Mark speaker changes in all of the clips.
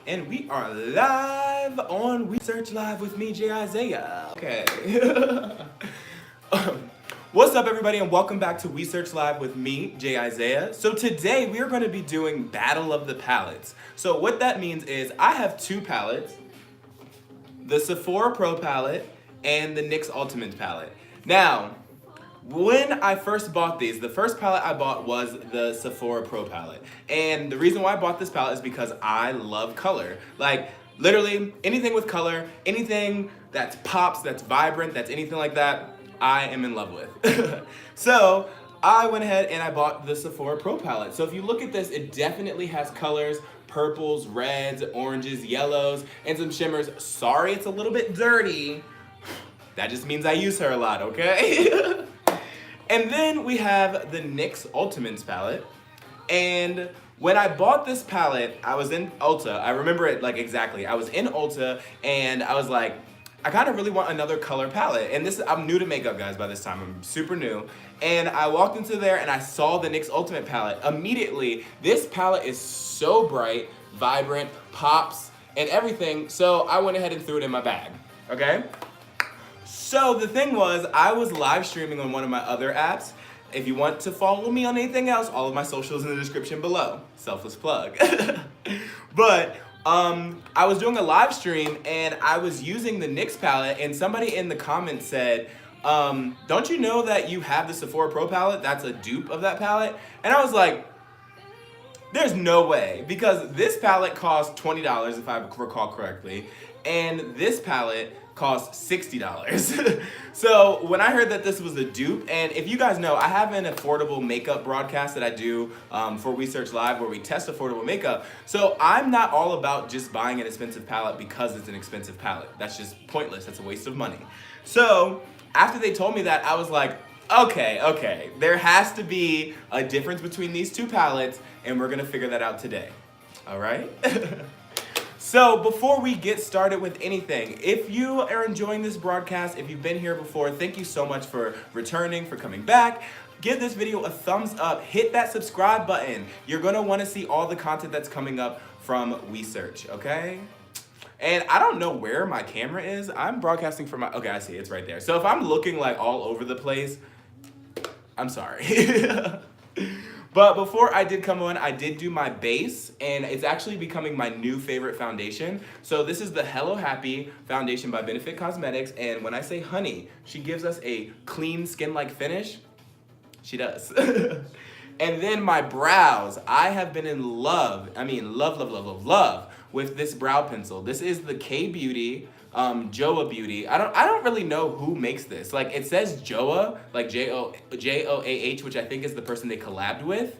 Speaker 1: And we are live on Wheesearch Live with me, Iziah. Okay. What's up, everybody, and welcome back to Wheesearch Live with me, Iziah. So today we are going to be doing Battle of the Palettes. So what that means is I have two palettes, the Sephora Pro palette and the NYX Ultimate palette. Now, when I first bought these, the first palette I bought was the Sephora Pro palette. And the reason why I bought this palette is because I love color. Like, literally, anything with color, anything that pops, that's vibrant, that's anything like that, I am in love with. So, I went ahead and I bought the Sephora Pro palette. So if you look at this, it definitely has colors, purples, reds, oranges, yellows, and some shimmers. Sorry, it's a little bit dirty. That just means I use her a lot, okay? And then we have the NYX Ultimates palette. And when I bought this palette, I was in Ulta. I remember it like exactly. I was in Ulta and I was like, I kind of really want another color palette. And I'm new to makeup, guys, by this time. I'm super new. And I walked into there and I saw the NYX Ultimate palette. Immediately, this palette is so bright, vibrant, pops, and everything. So I went ahead and threw it in my bag, okay? So the thing was, I was live streaming on one of my other apps. If you want to follow me on anything else, all of my socials in the description below. Selfless plug. But I was doing a live stream and I was using the NYX palette and somebody in the comments said, don't you know that you have the Sephora Pro palette? That's a dupe of that palette. And I was like, there's no way, because this palette costs $20 if I recall correctly, and this palette costs $60. So when I heard that this was a dupe, and if you guys know, I have an affordable makeup broadcast that I do for Wheesearch Live where we test affordable makeup. So I'm not all about just buying an expensive palette because it's an expensive palette. That's just pointless. That's a waste of money. So after they told me that, I was like, okay, there has to be a difference between these two palettes, and we're gonna figure that out today. All right? So before we get started with anything, if you are enjoying this broadcast, if you've been here before, thank you so much for returning, for coming back. Give this video a thumbs up, hit that subscribe button. You're gonna wanna see all the content that's coming up from Wheesearch, okay? And I don't know where my camera is. I'm broadcasting from okay, I see, it's right there. So if I'm looking like all over the place, I'm sorry. But before I did come on, I did do my base, and it's actually becoming my new favorite foundation. So this is the Hello Happy foundation by Benefit Cosmetics, and when I say honey, she gives us a clean skin-like finish. She does. And then my brows, I have been in love, love with this brow pencil. This is the K-Beauty Joa Beauty. I don't really know who makes this. Like, it says Joa, like Joah, which I think is the person they collabed with.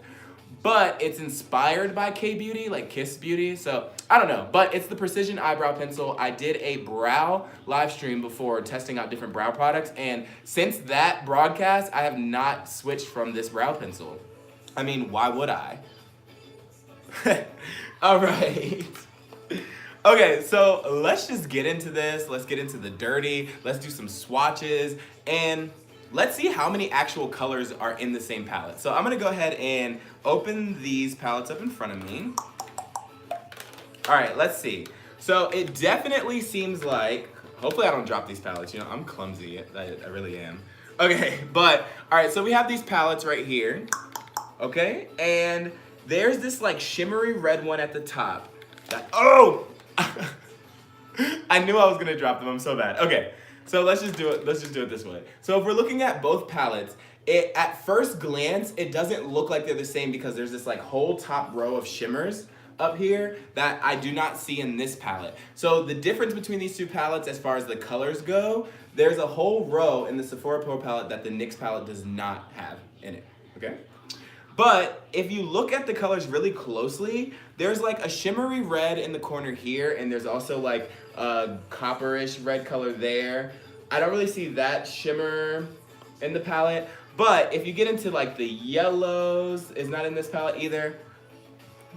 Speaker 1: But it's inspired by K-Beauty, like Kiss Beauty. So, I don't know. But it's the Precision Eyebrow Pencil. I did a brow live stream before testing out different brow products. And since that broadcast, I have not switched from this brow pencil. I mean, why would I? All right. Okay, so let's just get into this. Let's get into the dirty. Let's do some swatches. And let's see how many actual colors are in the same palette. So I'm going to go ahead and open these palettes up in front of me. All right, let's see. So it definitely seems like, hopefully I don't drop these palettes. You know, I'm clumsy. I really am. Okay, but, all right, so we have these palettes right here. Okay, and there's this like shimmery red one at the top. Oh! I knew I was gonna drop them. I'm so bad. Okay, so let's just do it. Let's just do it this way. So if we're looking at both palettes, at first glance, it doesn't look like they're the same because there's this like whole top row of shimmers up here that I do not see in this palette. So the difference between these two palettes as far as the colors go, there's a whole row in the Sephora Pro palette that the NYX palette does not have in it, okay? But if you look at the colors really closely, there's like a shimmery red in the corner here, and there's also like a copperish red color there. I don't really see that shimmer in the palette, but if you get into like the yellows, it's not in this palette either.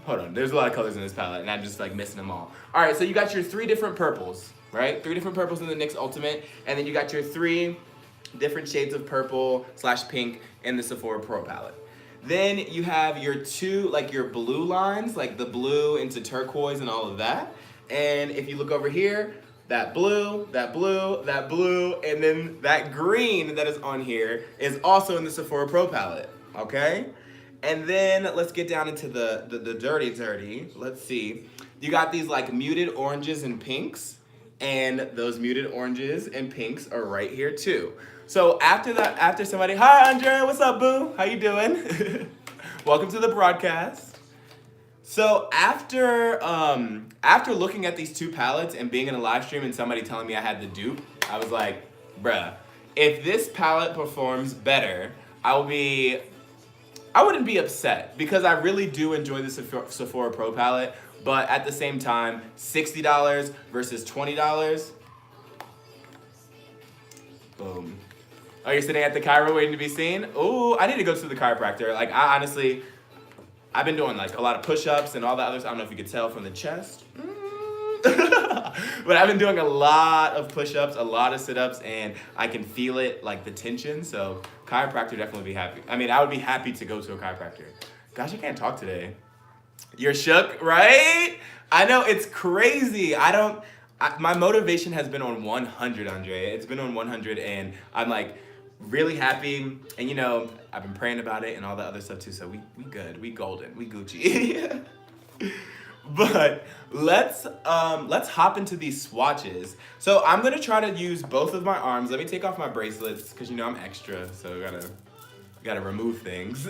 Speaker 1: Hold on, there's a lot of colors in this palette, and I'm just like missing them all. All right, so you got your 3 different purples, right? 3 different purples in the NYX Ultimate, and then you got your 3 different shades of purple / pink in the Sephora Pro palette. Then you have your two, like your blue lines, like the blue into turquoise and all of that. And if you look over here, that blue, that blue, that blue, and then that green that is on here is also in the Sephora Pro palette, okay? And then let's get down into the dirty. Let's see. You got these like muted oranges and pinks, and those muted oranges and pinks are right here too. So after that, after somebody, hi Andrea, what's up boo? How you doing? Welcome to the broadcast. So after looking at these two palettes and being in a live stream and somebody telling me I had the dupe, I was like, bruh, if this palette performs better, I wouldn't be upset because I really do enjoy the Sephora Pro palette, but at the same time, $60 versus $20. Boom. Oh, you're sitting at the Cairo waiting to be seen? Ooh, I need to go to the chiropractor. Like, I've been doing like a lot of push-ups and all that others. I don't know if you could tell from the chest. But I've been doing a lot of push-ups, a lot of sit-ups, and I can feel it, like the tension. So chiropractor definitely be happy. I mean, I would be happy to go to a chiropractor. Gosh, I can't talk today. You're shook, right? I know, it's crazy. My motivation has been on 100, Andrea. It's been on 100, and I'm like really happy. And you know, I've been praying about it and all that other stuff too. So we good, we golden, we Gucci. But let's hop into these swatches. So I'm gonna try to use both of my arms. Let me take off my bracelets because you know I'm extra, so gotta remove things.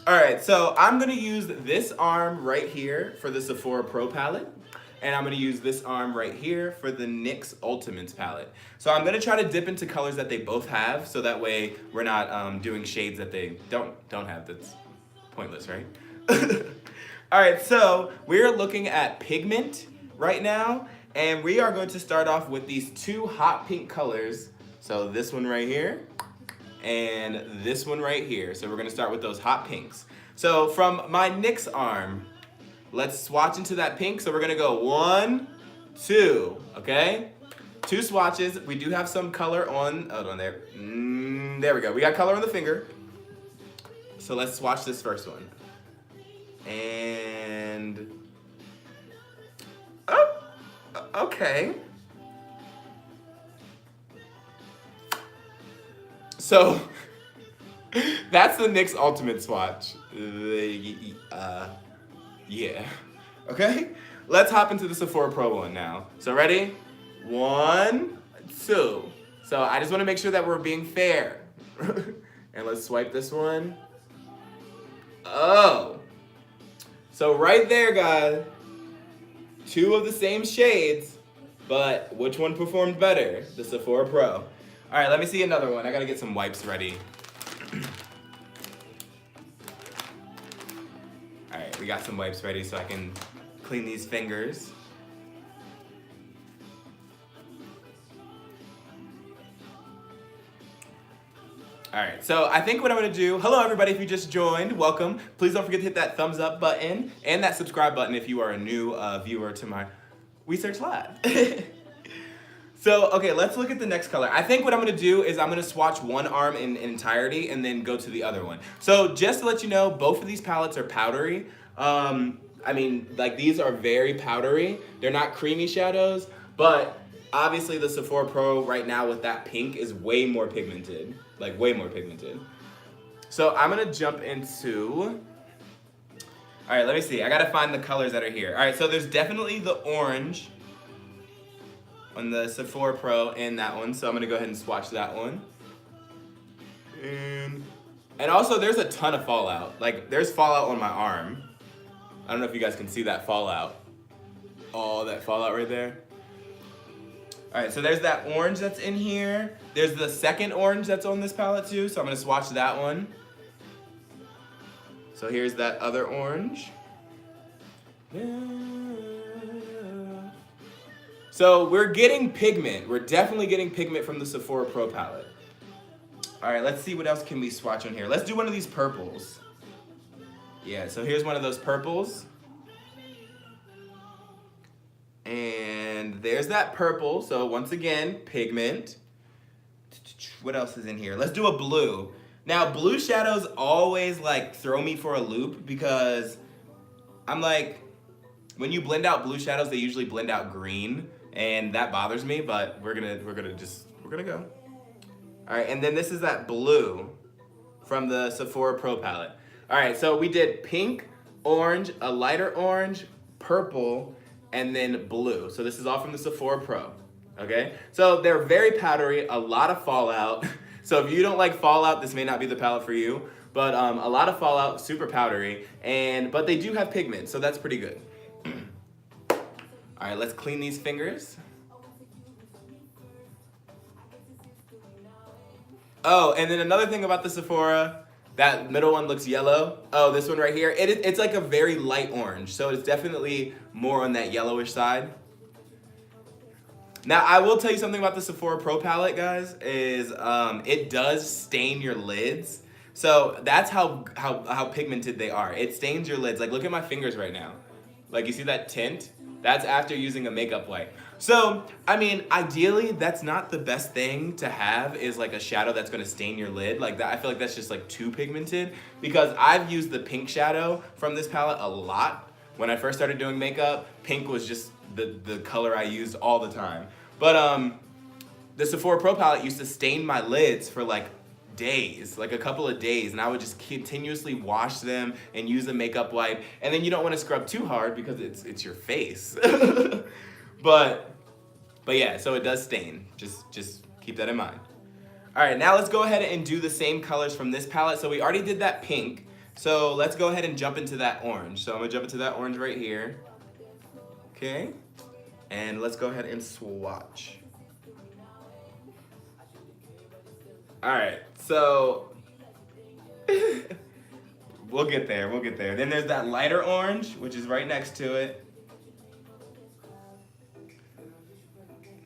Speaker 1: All right, so I'm gonna use this arm right here for the Sephora Pro palette, and I'm gonna use this arm right here for the NYX Ultimates palette. So I'm gonna try to dip into colors that they both have, so that way we're not doing shades that they don't have. That's pointless, right? All right, so we're looking at pigment right now, and we are going to start off with these two hot pink colors. So this one right here, and this one right here. So we're gonna start with those hot pinks. So from my NYX arm, let's swatch into that pink. So we're gonna go 1, 2, okay? 2 swatches. We do have some color on, hold on there. There we go, we got color on the finger. So let's swatch this first one. And, oh, okay. So, that's the NYX Ultimate swatch. Yeah. Okay? Let's hop into the Sephora Pro one now. So ready? 1, 2. So I just want to make sure that we're being fair. And let's swipe this one. Oh. So right there, guys. 2 of the same shades, but which one performed better? The Sephora Pro. All right, let me see another one. I gotta get some wipes ready. All right, we got some wipes ready so I can clean these fingers. All right, so I think what I'm gonna do, hello everybody if you just joined, welcome. Please don't forget to hit that thumbs up button and that subscribe button if you are a new viewer to my Wheesearch Live. So, okay, let's look at the next color. I think what I'm gonna do is I'm gonna swatch one arm in entirety and then go to the other one. So just to let you know, both of these palettes are powdery. I mean, like these are very powdery. They're not creamy shadows, but obviously the Sephora Pro right now with that pink is way more pigmented, like way more pigmented. So I'm gonna jump into, all right, let me see. I gotta find the colors that are here. All right, so there's definitely the orange on the Sephora Pro and that one, so I'm gonna go ahead and swatch that one. And also there's a ton of fallout. Like there's fallout on my arm. I don't know if you guys can see that fallout. Oh, that fallout right there. All right, so there's that orange that's in here. There's the second orange that's on this palette too, so I'm gonna swatch that one. So here's that other orange. So we're getting pigment. We're definitely getting pigment from the Sephora Pro palette. All right, let's see what else can we swatch on here. Let's do one of these purples. Yeah, so here's one of those purples. And there's that purple. So once again, pigment. What else is in here? Let's do a blue. Now, blue shadows always like throw me for a loop because I'm like, when you blend out blue shadows, they usually blend out green, and that bothers me. But we're gonna go. All right, and then this is that blue from the Sephora Pro palette. All right, so we did pink, orange, a lighter orange, purple, and then blue. So this is all from the Sephora Pro, okay? So they're very powdery, a lot of fallout. So if you don't like fallout, this may not be the palette for you, but a lot of fallout, super powdery, but they do have pigment, so that's pretty good. All right, let's clean these fingers. Oh, and then another thing about the Sephora, that middle one looks yellow. Oh, this one right here, it's like a very light orange, so it's definitely more on that yellowish side. Now, I will tell you something about the Sephora Pro palette, guys, is it does stain your lids. So that's how pigmented they are. It stains your lids. Like, look at my fingers right now. Like, you see that tint? That's after using a makeup wipe. So, I mean, ideally, that's not the best thing to have, is like a shadow that's gonna stain your lid. Like that, I feel like that's just like too pigmented, because I've used the pink shadow from this palette a lot. When I first started doing makeup, pink was just the color I used all the time. But the Sephora Pro palette used to stain my lids for like days, like a couple of days, and I would just continuously wash them and use a makeup wipe, and then you don't want to scrub too hard because it's your face. But yeah, so it does stain. Just keep that in mind. All right, now let's go ahead and do the same colors from this palette. So we already did that pink, so let's go ahead and jump into that orange. So I'm gonna jump into that orange right here. Okay, and let's go ahead and swatch. All right, so we'll get there. Then there's that lighter orange, which is right next to it.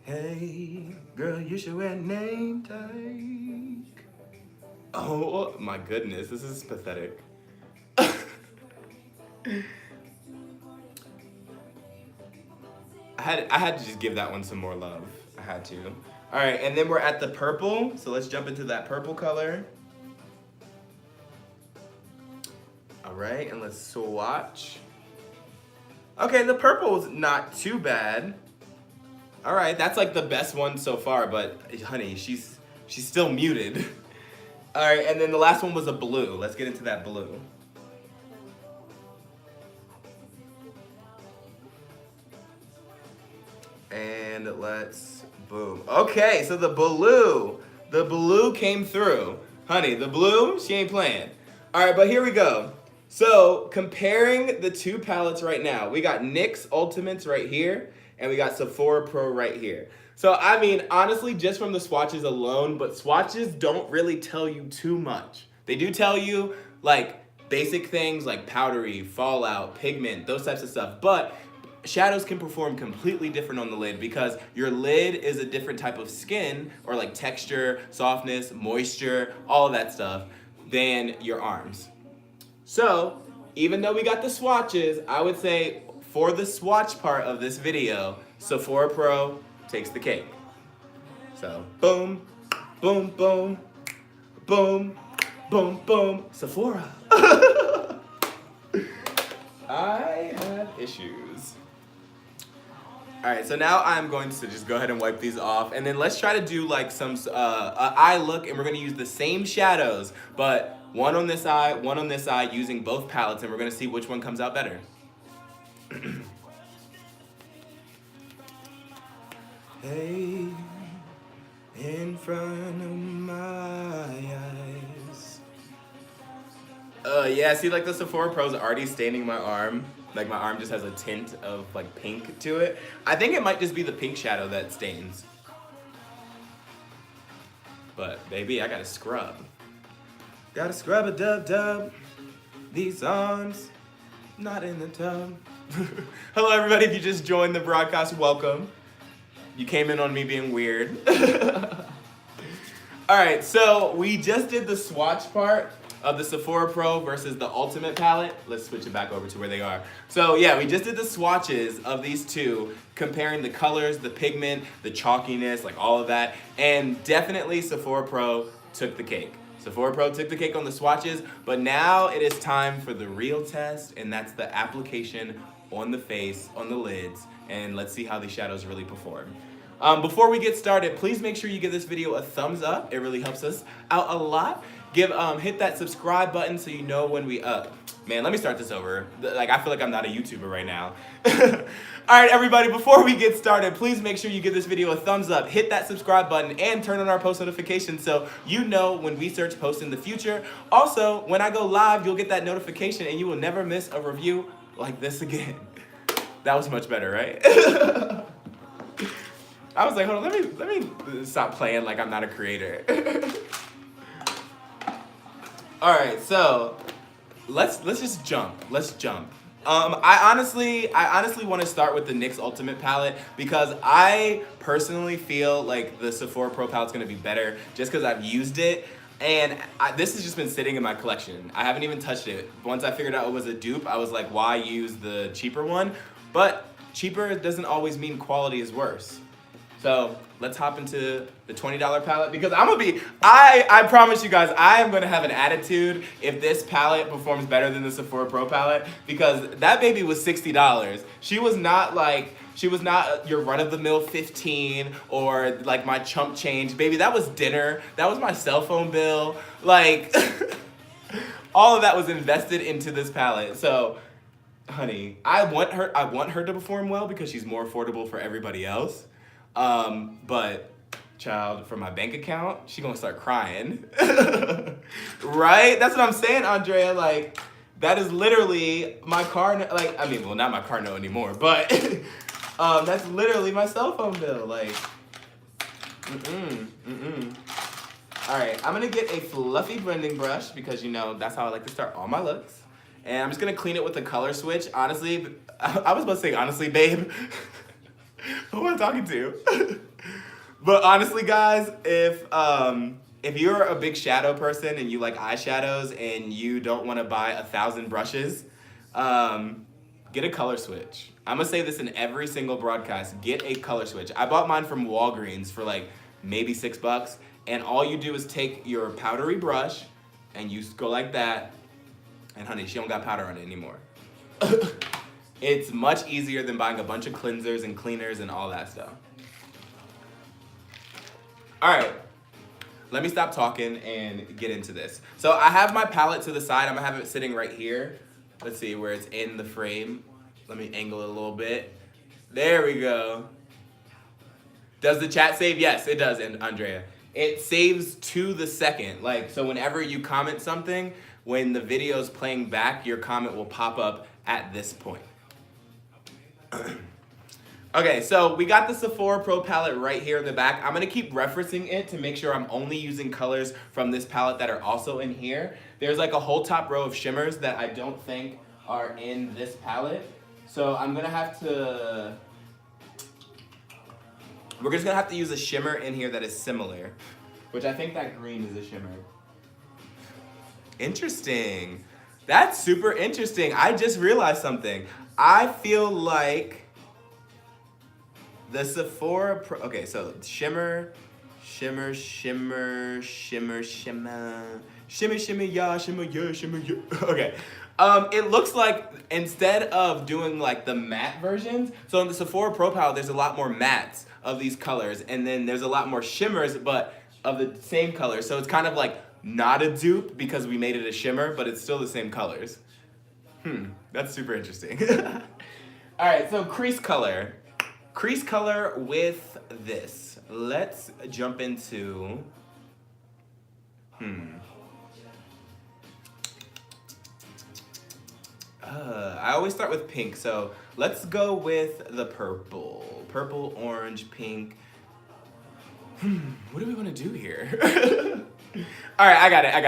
Speaker 1: Hey, girl, you should wear name tag. Oh my goodness, this is pathetic. I had to just give that one some more love. I had to. All right, and then we're at the purple, so let's jump into that purple color. All right, and let's swatch. Okay, the purple's not too bad. All right, that's like the best one so far, but honey, she's still muted. All right, and then the last one was a blue. Let's get into that blue. And let's, boom. Okay, so the blue came through. Honey, the blue, she ain't playing. All right, but here we go. So comparing the two palettes right now, we got NYX Ultimates right here, and we got Sephora Pro right here. So I mean, honestly, just from the swatches alone, but swatches don't really tell you too much. They do tell you like basic things like powdery, fallout, pigment, those types of stuff, but shadows can perform completely different on the lid because your lid is a different type of skin or like texture, softness, moisture, all of that stuff than your arms. So even though we got the swatches, I would say for the swatch part of this video, Sephora Pro takes the cake. So boom, boom, boom, boom, boom, boom, Sephora. I have issues. All right, so now I'm going to just go ahead and wipe these off, and then let's try to do like some eye look, and we're gonna use the same shadows, but one on this eye, using both palettes, and we're gonna see which one comes out better. Hey, in front of my eyes. Yeah, see, like the Sephora Pro's already staining my arm. Like my arm just has a tint of like pink to it. I think it might just be the pink shadow that stains. But baby, I gotta scrub. Gotta scrub a dub. These arms, not in the tub. Hello everybody, if you just joined the broadcast, welcome. You came in on me being weird. All right, so we just did the swatch part of the Sephora Pro versus the Ultimate palette. Let's switch it back over to where they are. So yeah, we just did the swatches of these two, comparing the colors, the pigment, the chalkiness, like all of that, and definitely Sephora Pro took the cake. Sephora Pro took the cake on the swatches, but now it is time for the real test, and that's the application on the face, on the lids, and let's see how these shadows really perform. Before we get started, please make sure you give this video a thumbs up. It really helps us out a lot. Hit that subscribe button so you know when we up. Man, let me start this over. Like, I feel like I'm not a YouTuber right now. All right, everybody, before we get started, please make sure you give this video a thumbs up, hit that subscribe button, and turn on our post notifications so you know when Wheesearch posts in the future. Also, when I go live, you'll get that notification and you will never miss a review like this again. That was much better, right? I was like, hold on, let me stop playing like I'm not a creator. All right, so let's just jump. Let's jump. I honestly want to start with the NYX Ultimate palette because I personally feel like the Sephora Pro palette's gonna be better just because I've used it. And this has just been sitting in my collection. I haven't even touched it. Once I figured out it was a dupe, I was like, why use the cheaper one? But cheaper doesn't always mean quality is worse. So let's hop into the $20 palette because I promise you guys, I am gonna have an attitude if this palette performs better than the Sephora Pro palette because that baby was $60. She was not your run-of-the-mill 15 or like my chump change. Baby, that was dinner. That was my cell phone bill. Like, all of that was invested into this palette. So, honey, I want her to perform well because she's more affordable for everybody else. But child, for my bank account, she gonna start crying. Right? That's what I'm saying, Andrea. Like, that is literally my car note. Like, I mean, well, not my car note anymore, but that's literally my cell phone bill. Like, All right, I'm gonna get a fluffy blending brush because, you know, that's how I like to start all my looks. And I'm just gonna clean it with the color switch. Honestly, I was about to say honestly, babe. Who am I talking to? But honestly, guys, if you're a big shadow person and you like eyeshadows and you don't want to buy 1,000 brushes, get a color switch. I'm gonna say this in every single broadcast. Get a color switch. I bought mine from Walgreens for like maybe $6, and all you do is take your powdery brush and you go like that, and honey, she don't got powder on it anymore. It's much easier than buying a bunch of cleansers and cleaners and all that stuff. All right, let me stop talking and get into this. So I have my palette to the side. I'm gonna have it sitting right here. Let's see where it's in the frame. Let me angle it a little bit. There we go. Does the chat save? Yes, it does, and Andrea. It saves to the second. Like, so whenever you comment something, when the video's playing back, your comment will pop up at this point. Okay, so we got the Sephora Pro palette right here in the back. I'm gonna keep referencing it to make sure I'm only using colors from this palette that are also in here. There's like a whole top row of shimmers that I don't think are in this palette. So I'm gonna have to, we're just gonna have to use a shimmer in here that is similar, which I think that green is a shimmer. Interesting. That's super interesting. I just realized something. I feel like the Sephora Pro, okay, so shimmer, y'all, shimmer, yeah. Okay. It looks like instead of doing like the matte versions, so in the Sephora Pro palette, there's a lot more mattes of these colors, and then there's a lot more shimmers, but of the same color. So it's kind of like not a dupe because we made it a shimmer, but it's still the same colors. That's super interesting. All right, so crease color. Crease color with this. Let's jump into, I always start with pink, so let's go with the purple. Purple, orange, pink. What do we want to do here? All right, I got it. I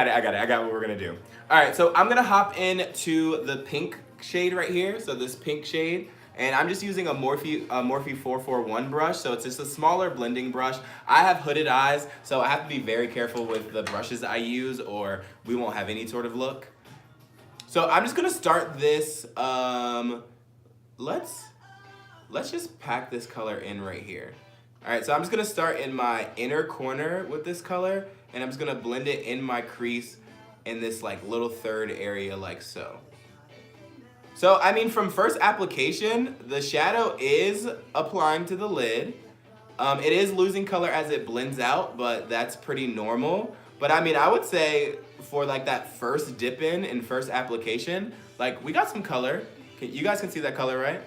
Speaker 1: got what we're gonna do. All right, so I'm gonna hop into the pink shade right here. So this pink shade, and I'm just using a Morphe 441 brush. So it's just a smaller blending brush. I have hooded eyes, so I have to be very careful with the brushes I use, or we won't have any sort of look. So I'm just gonna start this. Let's just pack this color in right here. All right, so I'm just gonna start in my inner corner with this color, and I'm just gonna blend it in my crease in this like little third area like so. So, I mean, from first application, the shadow is applying to the lid. It is losing color as it blends out, but that's pretty normal. But I mean, I would say for like that first dip in first application, like we got some color. You guys can see that color, right?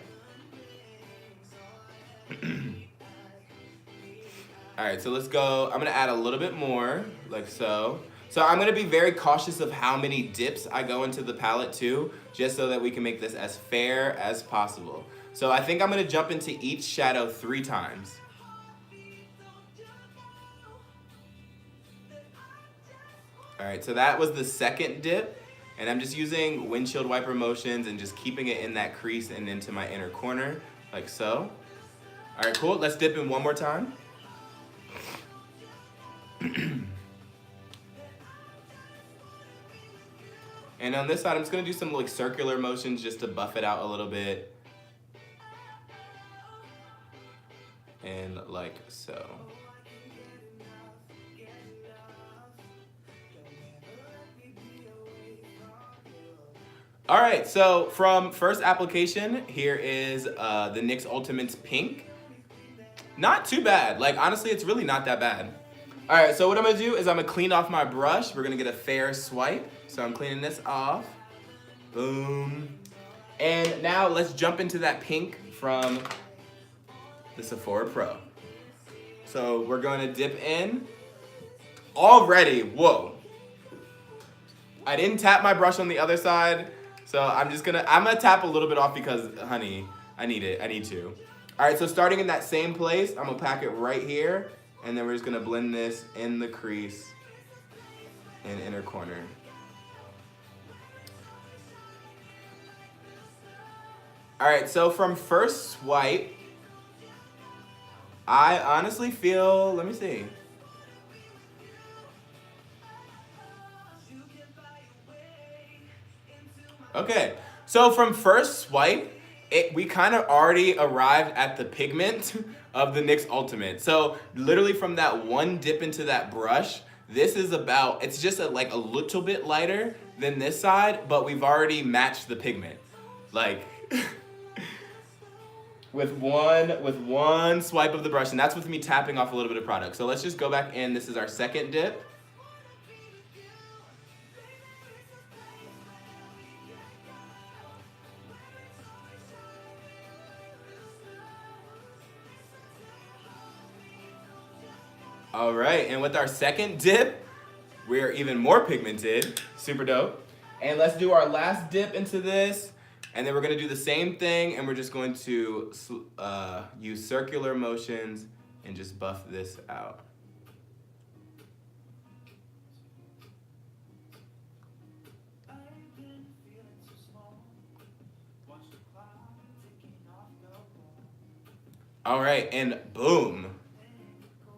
Speaker 1: All right, so let's go. I'm gonna add a little bit more, like so. So I'm gonna be very cautious of how many dips I go into the palette too, just so that we can make this as fair as possible. So I think I'm gonna jump into each shadow 3 times. All right, so that was the second dip, and I'm just using windshield wiper motions and just keeping it in that crease and into my inner corner, like so. All right, cool, let's dip in one more time. And on this side, I'm just gonna do some like circular motions just to buff it out a little bit. And like so. All right, so from first application, here is the NYX Ultimates Pink. Not too bad. Like, honestly, it's really not that bad. All right, so what I'm gonna do is I'm gonna clean off my brush. We're gonna get a fair swipe. So I'm cleaning this off. Boom. And now let's jump into that pink from the Sephora Pro. So we're going to dip in. Already, whoa. I didn't tap my brush on the other side. So I'm gonna tap a little bit off because, honey, I need to. All right, so starting in that same place, I'm gonna pack it right here. And then we're just gonna blend this in the crease and inner corner. All right, so from first swipe, I honestly feel, let me see. Okay, so from first swipe, we kind of already arrived at the pigment of the NYX Ultimate. So literally from that one dip into that brush, this is about, it's just like a little bit lighter than this side, but we've already matched the pigment. Like, with one swipe of the brush, and that's with me tapping off a little bit of product. So let's just go back in. This is our second dip. All right, and with our second dip, we're even more pigmented. Super dope. And let's do our last dip into this. And then we're gonna do the same thing, and we're just going to use circular motions and just buff this out. All right, and boom.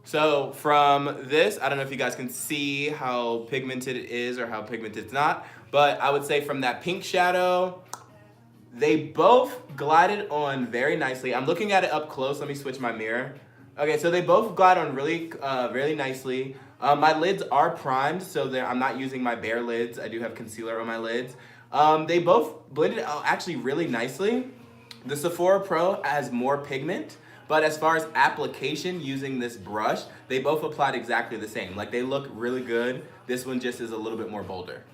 Speaker 1: So from this, I don't know if you guys can see how pigmented it is or how pigmented it's not, but I would say from that pink shadow, they both glided on very nicely. I'm looking at it up close. Let me switch my mirror. Okay, so they both glide on really nicely. My lids are primed, so I'm not using my bare lids. I do have concealer on my lids. They both blended out actually really nicely. The Sephora Pro has more pigment, but as far as application using this brush, they both applied exactly the same. Like, they look really good. This one just is a little bit more bolder.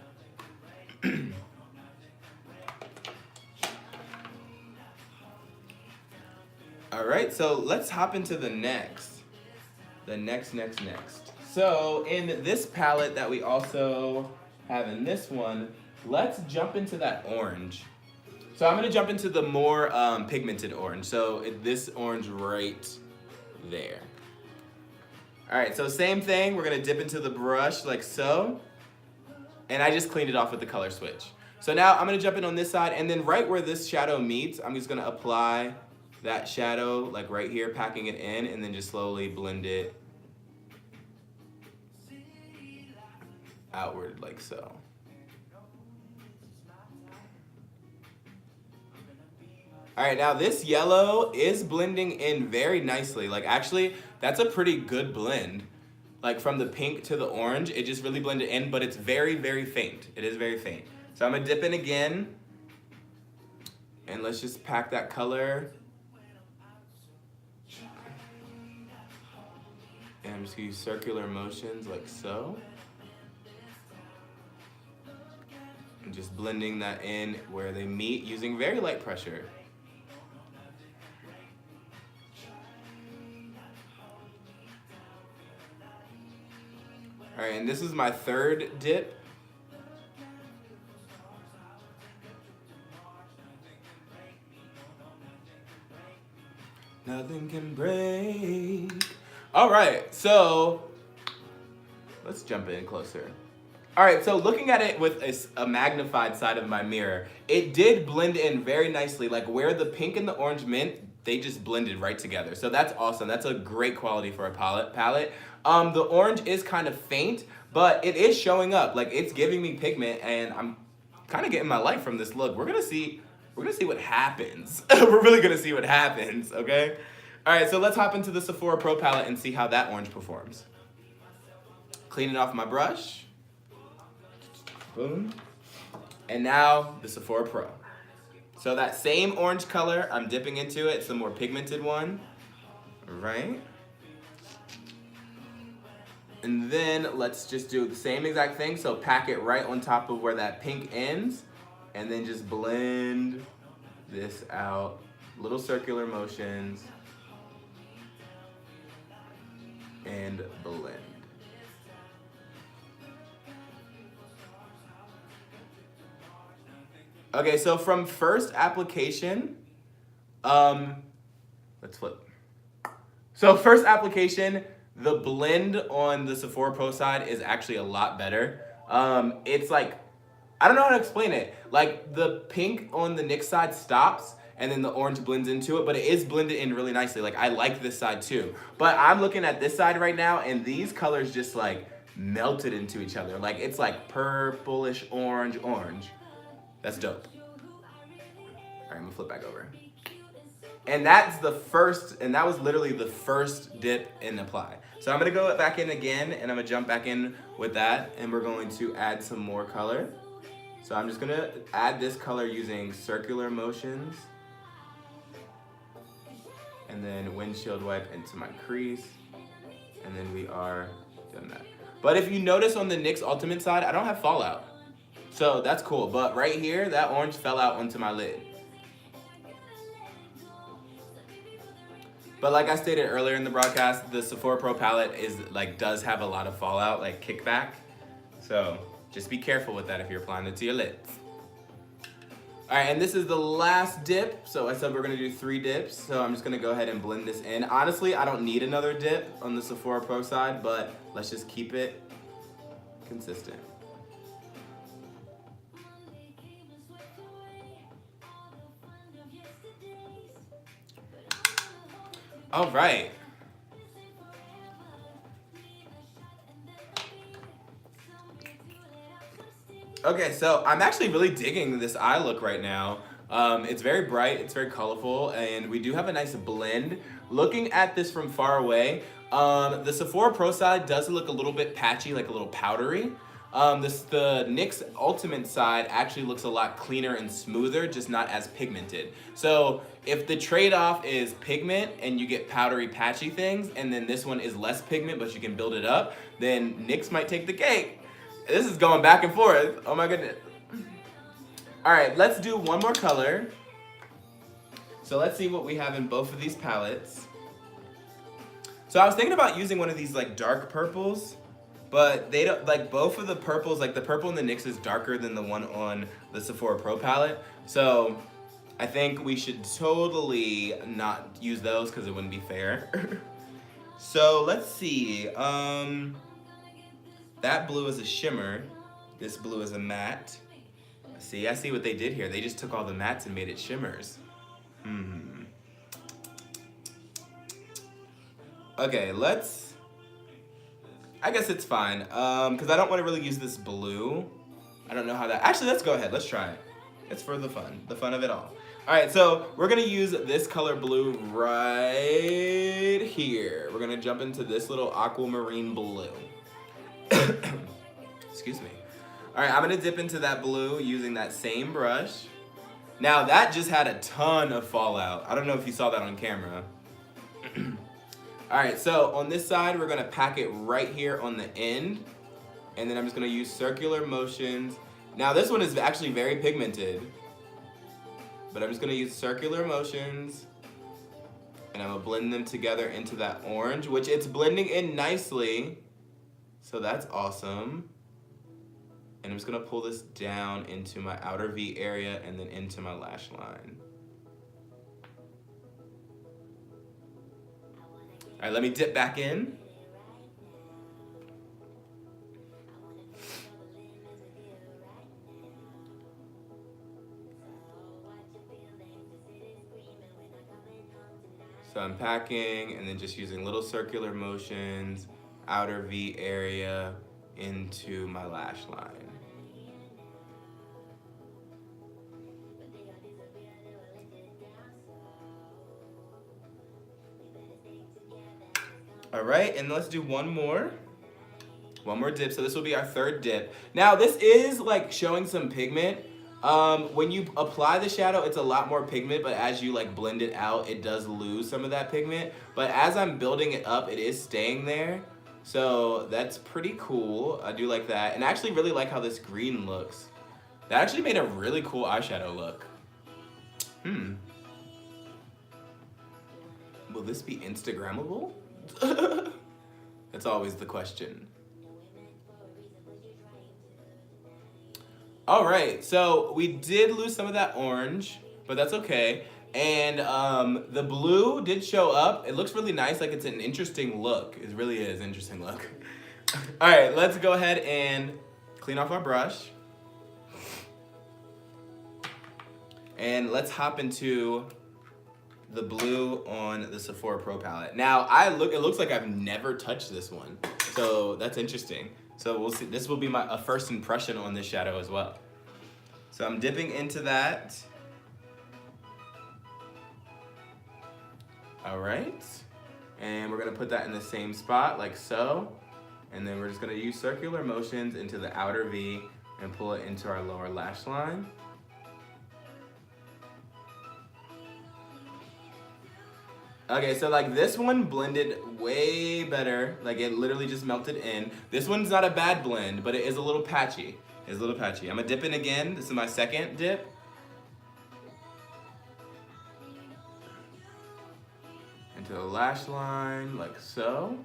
Speaker 1: All right, so let's hop into the next. Next. So in this palette that we also have in this one, let's jump into that orange. So I'm gonna jump into the more pigmented orange. So this orange right there. All right, so same thing. We're gonna dip into the brush like so. And I just cleaned it off with the color switch. So now I'm gonna jump in on this side, and then right where this shadow meets, I'm just gonna apply that shadow like right here, packing it in, and then just slowly blend it outward like so. All right, now this yellow is blending in very nicely. Like actually, that's a pretty good blend. Like from the pink to the orange, it just really blended in, but it's very, very faint. It is very faint. So I'm gonna dip in again. And let's just pack that color. And I'm just gonna use circular motions like so. And just blending that in where they meet using very light pressure. All right, and this is my third dip. Nothing can break. All right, so let's jump in closer. All right, so looking at it with a magnified side of my mirror, it did blend in very nicely. Like where the pink and the orange mint, they just blended right together. So that's awesome. That's a great quality for a palette. The orange is kind of faint, but it is showing up. Like it's giving me pigment, and I'm kind of getting my life from this look. We're gonna see what happens. We're really gonna see what happens, okay? All right, so let's hop into the Sephora Pro palette and see how that orange performs. Cleaning off my brush. Boom. And now the Sephora Pro. So that same orange color, I'm dipping into it. It's the more pigmented one, right? And then let's just do the same exact thing. So pack it right on top of where that pink ends, and then just blend this out. Little circular motions. And blend. Okay, so from first application, let's flip. So first application, the blend on the Sephora Pro side is actually a lot better. It's like, I don't know how to explain it. Like the pink on the NYX side stops, and then the orange blends into it, but it is blended in really nicely. Like I like this side too. But I'm looking at this side right now, and these colors just like melted into each other. Like it's like purplish orange. That's dope. All right, I'm gonna flip back over. And that's the first, and that was literally the first dip and apply. So I'm gonna go back in again, and I'm gonna jump back in with that, and we're going to add some more color. So I'm just gonna add this color using circular motions, and then windshield wipe into my crease, and then we are done that. But if you notice on the NYX Ultimate side, I don't have fallout. So that's cool, but right here, that orange fell out onto my lid. But like I stated earlier in the broadcast, the Sephora Pro palette does have a lot of fallout, like kickback. So just be careful with that if you're applying it to your lids. All right, and this is the last dip. So I said we're gonna do 3 dips. So I'm just gonna go ahead and blend this in. Honestly, I don't need another dip on the Sephora Pro side, but let's just keep it consistent. All right. Okay, so I'm actually really digging this eye look right now. It's very bright, it's very colorful, and we do have a nice blend. Looking at this from far away, the Sephora Pro side does look a little bit patchy, like a little powdery. The NYX Ultimate side actually looks a lot cleaner and smoother, just not as pigmented. So if the trade-off is pigment and you get powdery, patchy things, and then this one is less pigment but you can build it up, then NYX might take the cake. This is going back and forth. Oh my goodness. All right, let's do one more color. So let's see what we have in both of these palettes. So I was thinking about using one of these like dark purples, but they don't, like both of the purples, like the purple in the NYX is darker than the one on the Sephora Pro palette. So I think we should totally not use those because it wouldn't be fair. So let's see. That blue is a shimmer. This blue is a matte. See, I see what they did here. They just took all the mattes and made it shimmers. Okay, I guess it's fine, because I don't want to really use this blue. I don't know how that, actually, let's go ahead, let's try it. It's for the fun of it all. All right, so we're gonna use this color blue right here. We're gonna jump into this little aquamarine blue. Excuse me. All right, I'm gonna dip into that blue using that same brush. Now that just had a ton of fallout. I don't know if you saw that on camera. All right, so on this side, we're gonna pack it right here on the end. And then I'm just gonna use circular motions. Now this one is actually very pigmented. But I'm just gonna use circular motions and I'm gonna blend them together into that orange, which it's blending in nicely. So that's awesome. And I'm just gonna pull this down into my outer V area and then into my lash line. All right, let me dip back in. So I'm packing and then just using little circular motions, outer V area into my lash line. All right, and let's do one more dip. So this will be our third dip. Now this is like showing some pigment. When you apply the shadow, it's a lot more pigment, but as you like blend it out, it does lose some of that pigment. But as I'm building it up, it is staying there. So that's pretty cool. I do like that. And I actually really like how this green looks. That actually made a really cool eyeshadow look. Will this be Instagrammable? That's always the question. All right, so we did lose some of that orange, but that's okay. And the blue did show up. It looks really nice, like it's an interesting look. It really is an interesting look. All right, let's go ahead and clean off our brush. And let's hop into the blue on the Sephora Pro palette. Now, it looks like I've never touched this one. So that's interesting. So we'll see. This will be a first impression on this shadow as well. So I'm dipping into that. All right. And we're gonna put that in the same spot like so. And then we're just gonna use circular motions into the outer V and pull it into our lower lash line. Okay, so like this one blended way better. Like it literally just melted in. This one's not a bad blend, but it is a little patchy. It's a little patchy. I'm gonna dip in again. This is my second dip. Into the lash line, like so.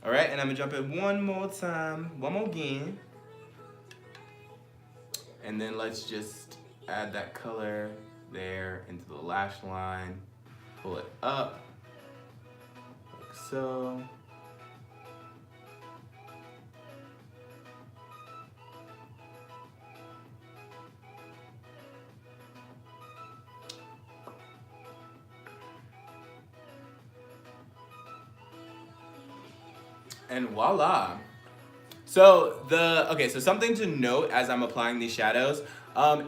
Speaker 1: All right, and I'm gonna jump in one more time, one more again. And then let's just add that color there into the lash line, pull it up, like so. And voila. So so something to note as I'm applying these shadows,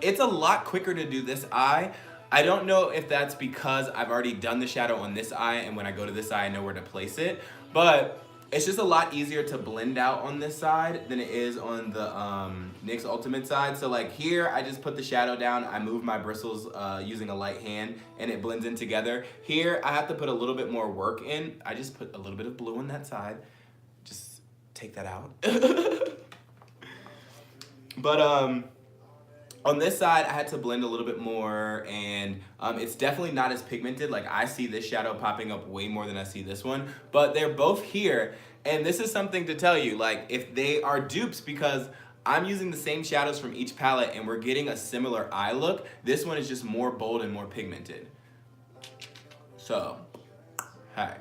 Speaker 1: it's a lot quicker to do this eye. I don't know if that's because I've already done the shadow on this eye and when I go to this eye I know where to place it, but it's just a lot easier to blend out on this side than it is on the NYX Ultimate side. So like here, I just put the shadow down, I move my bristles using a light hand and it blends in together. Here, I have to put a little bit more work in. I just put a little bit of blue on that side. Just take that out. But on this side, I had to blend a little bit more, and it's definitely not as pigmented. Like I see this shadow popping up way more than I see this one, but they're both here. And this is something to tell you, like if they are dupes, because I'm using the same shadows from each palette and we're getting a similar eye look. This one is just more bold and more pigmented. So, hi.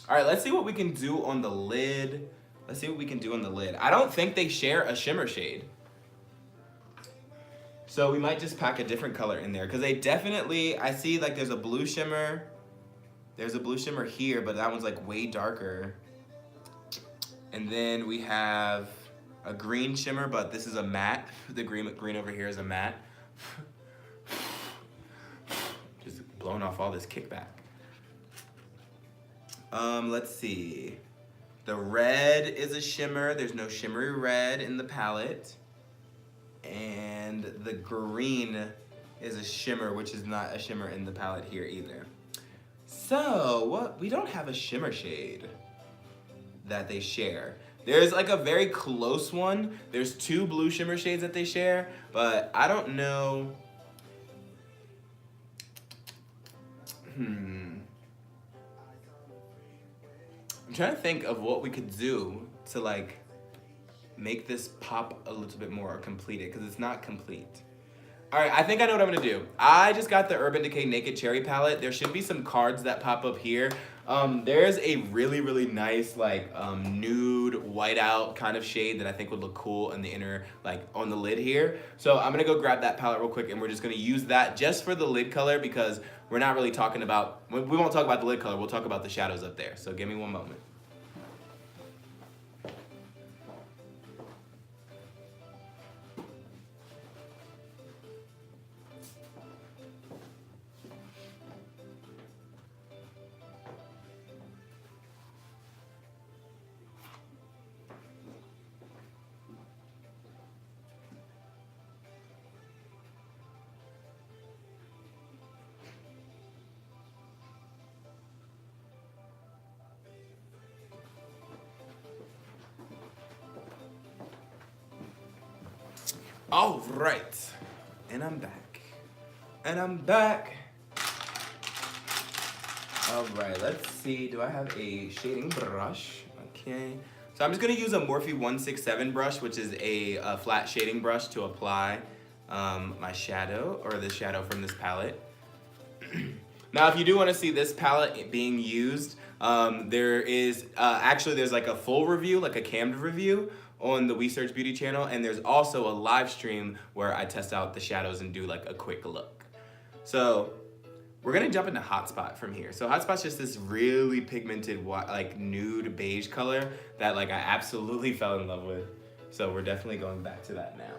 Speaker 1: All right, let's see what we can do on the lid. Let's see what we can do on the lid. I don't think they share a shimmer shade. So we might just pack a different color in there because they definitely, I see like there's a blue shimmer, There's a blue shimmer here, but that one's like way darker. And then we have a green shimmer, but this is a matte. The green over here is a matte. Just blowing off all this kickback. Let's see. The red is a shimmer. There's no shimmery red in the palette. And the green is a shimmer, which is not a shimmer in the palette here either. So, we don't have a shimmer shade that they share. There's like a very close one. There's 2 blue shimmer shades that they share, but I don't know. I'm trying to think of what we could do to like make this pop a little bit more or complete it, because it's not complete. All right, I think I know what I'm gonna do. I just got the Urban Decay Naked Cherry palette. There should be some cards that pop up here. There's a really, really nice like nude whiteout kind of shade that I think would look cool in the inner, like on the lid here. So I'm gonna go grab that palette real quick, and we're just gonna use that just for the lid color, because we're not really talking about, we won't talk about the lid color, we'll talk about the shadows up there. So give me one moment. All right, and I'm back. All right, let's see, do I have a shading brush? Okay, so I'm just gonna use a Morphe 167 brush, which is a flat shading brush to apply my shadow, or the shadow from this palette. Now, if you do wanna see this palette being used, there is, actually there's like a full review, like a canned review on the Wheesearch Beauty channel, and there's also a live stream where I test out the shadows and do like a quick look. So we're gonna jump into Hotspot from here. So Hotspot's just this really pigmented, like nude beige color that like I absolutely fell in love with. So we're definitely going back to that now.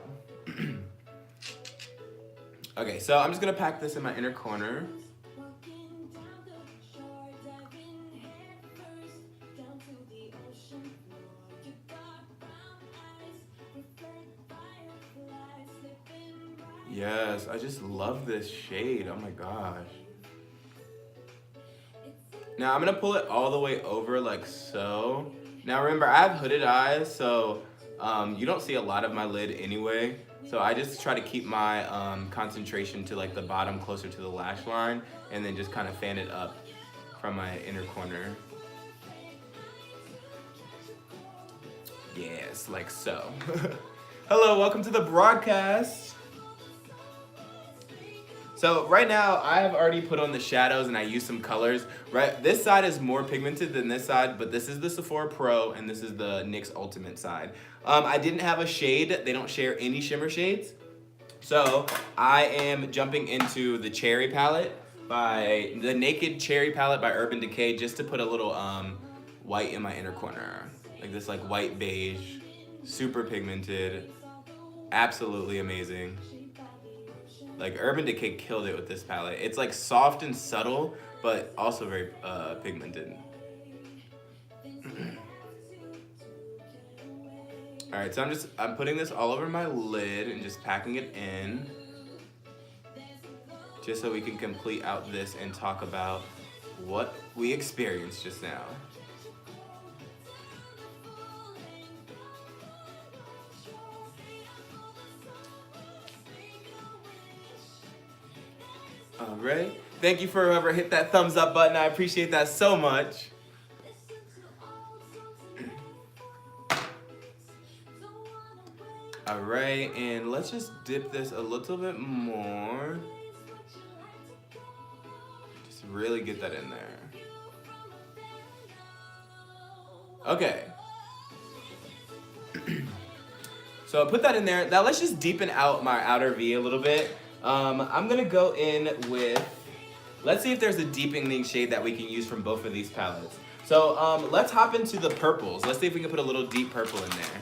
Speaker 1: Okay, so I'm just gonna pack this in my inner corner. Yes, I just love this shade. Oh my gosh. Now I'm gonna pull it all the way over like so. Now remember, I have hooded eyes, so you don't see a lot of my lid anyway. So I just try to keep my concentration to like the bottom, closer to the lash line, and then just kind of fan it up from my inner corner. Yes, like so. Hello, welcome to the broadcast. So right now, I have already put on the shadows and I used some colors. Right, this side is more pigmented than this side, but this is the Sephora Pro and this is the NYX Ultimate side. I didn't have a shade. They don't share any shimmer shades. So I am jumping into the Cherry palette by, the Naked Cherry palette by Urban Decay, just to put a little white in my inner corner. Like this like white beige, super pigmented, absolutely amazing. Like Urban Decay killed it with this palette. It's like soft and subtle, but also very pigmented. All right, so I'm putting this all over my lid and just packing it in, just so we can complete out this and talk about what we experienced just now. All right. Thank you for whoever hit that thumbs up button. I appreciate that so much. All right, and let's just dip this a little bit more. Just really get that in there. Okay. So I put that in there. Now let's just deepen out my outer V a little bit. I'm gonna go in with Let's see if there's a deepening shade that we can use from both of these palettes. So let's hop into the purples. Let's see if we can put a little deep purple in there.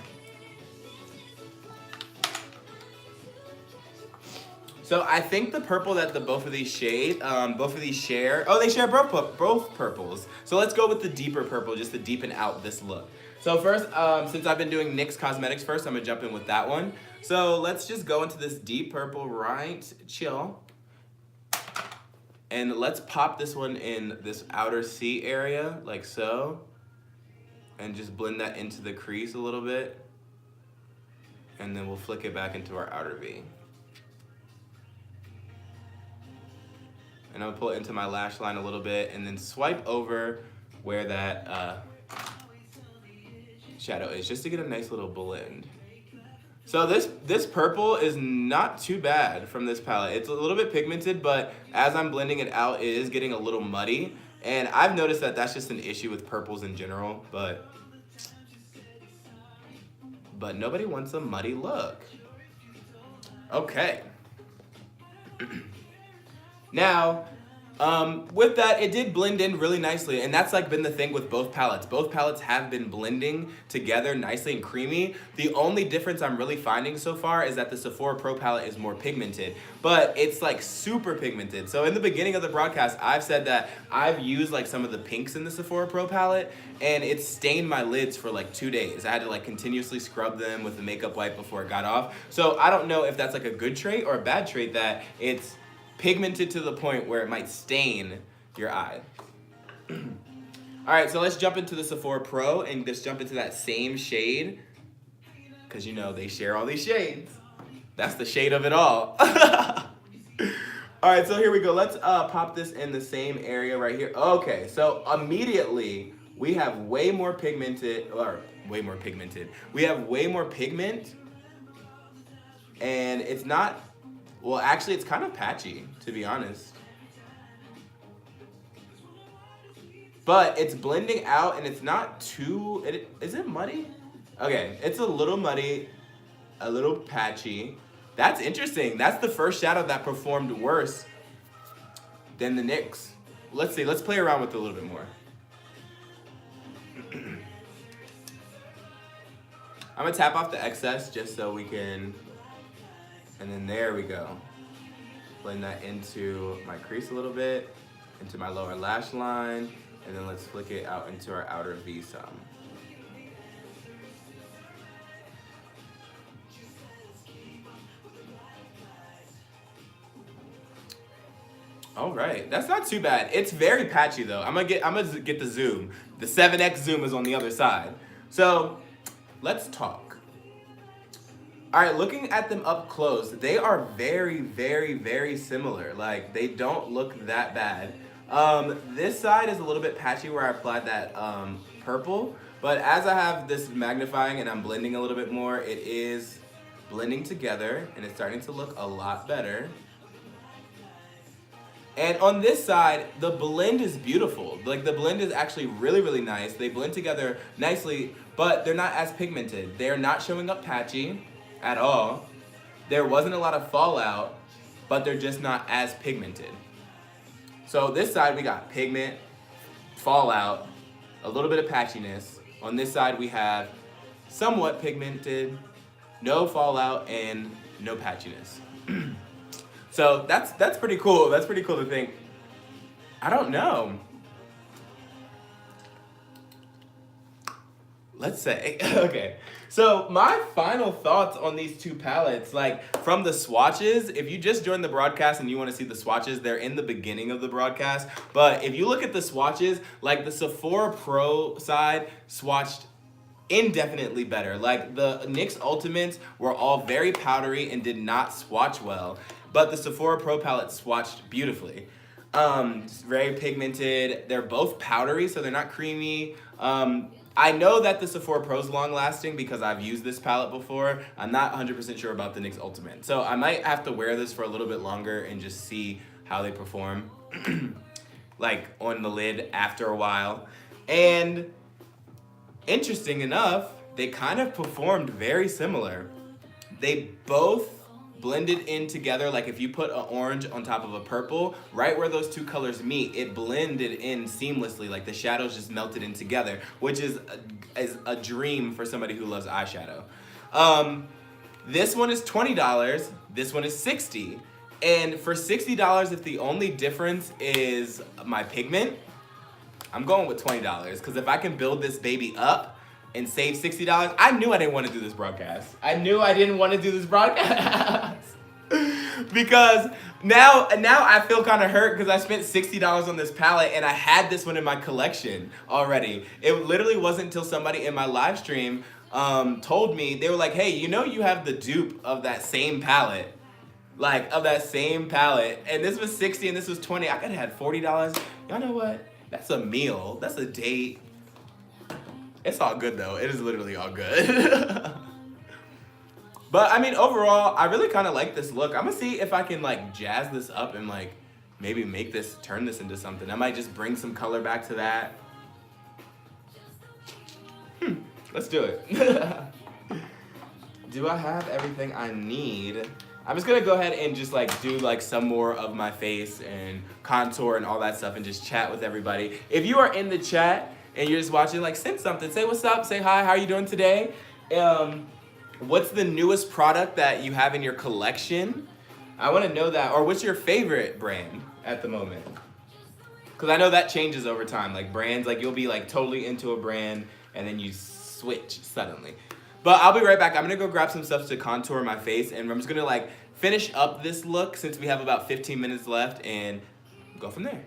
Speaker 1: So I think the purple that both of these share, they share both purples. So let's go with the deeper purple just to deepen out this look. So first, since I've been doing NYX Cosmetics first, I'm gonna jump in with that one. So let's just go into this deep purple, right chill. And let's pop this one in this outer C area, like so. And just blend that into the crease a little bit. And then we'll flick it back into our outer V. And I'm gonna pull it into my lash line a little bit and then swipe over where that shadow is, just to get a nice little blend. So this purple is not too bad from this palette. It's a little bit pigmented, but as I'm blending it out, it is getting a little muddy. And I've noticed that that's just an issue with purples in general, but nobody wants a muddy look. Okay. Now, with that, it did blend in really nicely, and that's like been the thing with both palettes. Both palettes have been blending together nicely and creamy. The only difference I'm really finding so far is that the Sephora Pro palette is more pigmented, but it's like super pigmented. So in the beginning of the broadcast, I've said that I've used like some of the pinks in the Sephora Pro palette, and it stained my lids for like 2 days. I had to like continuously scrub them with a makeup wipe before it got off. So I don't know if that's like a good trait or a bad trait that it's pigmented to the point where it might stain your eye. All right, so let's jump into the Sephora Pro and just jump into that same shade, because you know they share all these shades. That's the shade of it all. All right, so here we go. Let's pop this in the same area right here. Okay, so immediately we have way more pigmented, we have way more pigment, and it's not, well, actually, it's kind of patchy, to be honest. But it's blending out, and it's not too, is it muddy? Okay, it's a little muddy, a little patchy. That's interesting. That's the first shadow that performed worse than the NYX. Let's see, let's play around with it a little bit more. I'm gonna tap off the excess just so we can, and then there we go. Blend that into my crease a little bit, into my lower lash line, and then let's flick it out into our outer V some. All right, that's not too bad. It's very patchy though. I'm gonna get the zoom. The 7x zoom is on the other side. So let's talk. All right, looking at them up close, they are very, very, very similar. Like, they don't look that bad. This side is a little bit patchy where I applied that purple, but as I have this magnifying and I'm blending a little bit more, it is blending together and it's starting to look a lot better. And on this side, the blend is beautiful. Like, the blend is actually really, really nice. They blend together nicely, but they're not as pigmented. They're not showing up patchy at all. There wasn't a lot of fallout, but they're just not as pigmented. So this side we got pigment, fallout, a little bit of patchiness. On this side we have somewhat pigmented, no fallout, and no patchiness. So that's pretty cool. That's pretty cool to think. I don't know. Let's say, okay. So my final thoughts on these two palettes, like from the swatches, if you just joined the broadcast and you want to see the swatches, they're in the beginning of the broadcast. But if you look at the swatches, like the Sephora Pro side swatched indefinitely better. Like the NYX Ultimates were all very powdery and did not swatch well, but the Sephora Pro palette swatched beautifully. Just very pigmented. They're both powdery, so they're not creamy. I know that the Sephora Pro is long lasting because I've used this palette before. I'm not 100% sure about the NYX Ultimate. So I might have to wear this for a little bit longer and just see how they perform like on the lid after a while. And interesting enough, they kind of performed very similar. They both blended in together. Like if you put an orange on top of a purple, right where those two colors meet, it blended in seamlessly. Like the shadows just melted in together, which is a dream for somebody who loves eyeshadow. This one is $20. This one is $60. And for $60, if the only difference is my pigment, I'm going with $20. Because if I can build this baby up and save $60, I knew I didn't want to do this broadcast. I knew I didn't want to do this broadcast. Because now I feel kind of hurt because I spent $60 on this palette and I had this one in my collection already. It literally wasn't until somebody in my live stream told me, they were like, hey, you know you have the dupe of that same palette. Like, of that same palette. And this was $60 and this was $20. I could have had $40. Y'all know what? That's a meal. That's a date. It's all good though. It is literally all good. But I mean, overall, I really kind of like this look. I'm gonna see if I can like jazz this up and like maybe turn this into something. I might just bring some color back to that. Let's do it. Do I have everything I need? I'm just gonna go ahead and just like do like some more of my face and contour and all that stuff and just chat with everybody. If you are in the chat and you're just watching, like send something. Say what's up, say hi, how are you doing today? What's the newest product that you have in your collection? I wanna know that. Or what's your favorite brand at the moment? Because I know that changes over time. Like brands, like you'll be like totally into a brand and then you switch suddenly. But I'll be right back. I'm gonna go grab some stuff to contour my face and I'm just gonna like finish up this look since we have about 15 minutes left and go from there.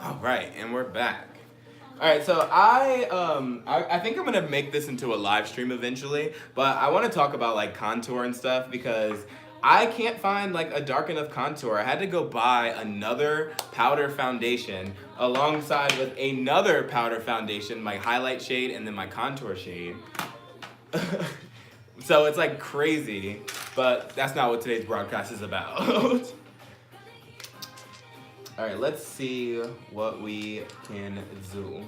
Speaker 1: All right, and we're back. All right, so I think I'm gonna make this into a live stream eventually, but I want to talk about like contour and stuff because I can't find like a dark enough contour. I had to go buy another powder foundation alongside with another powder foundation, my highlight shade and then my contour shade. So it's like crazy, but that's not what today's broadcast is about. All right, let's see what we can do.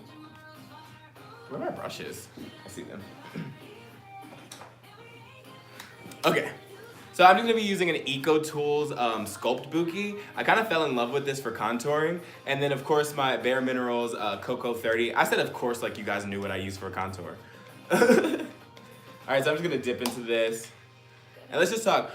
Speaker 1: Where are my brushes? I see them. Okay, so I'm just gonna be using an Eco Tools Sculpt Buki. I kind of fell in love with this for contouring. And then of course my Bare Minerals Cocoa 30. I said of course like you guys knew what I use for contour. All right, so I'm just gonna dip into this. And let's just talk.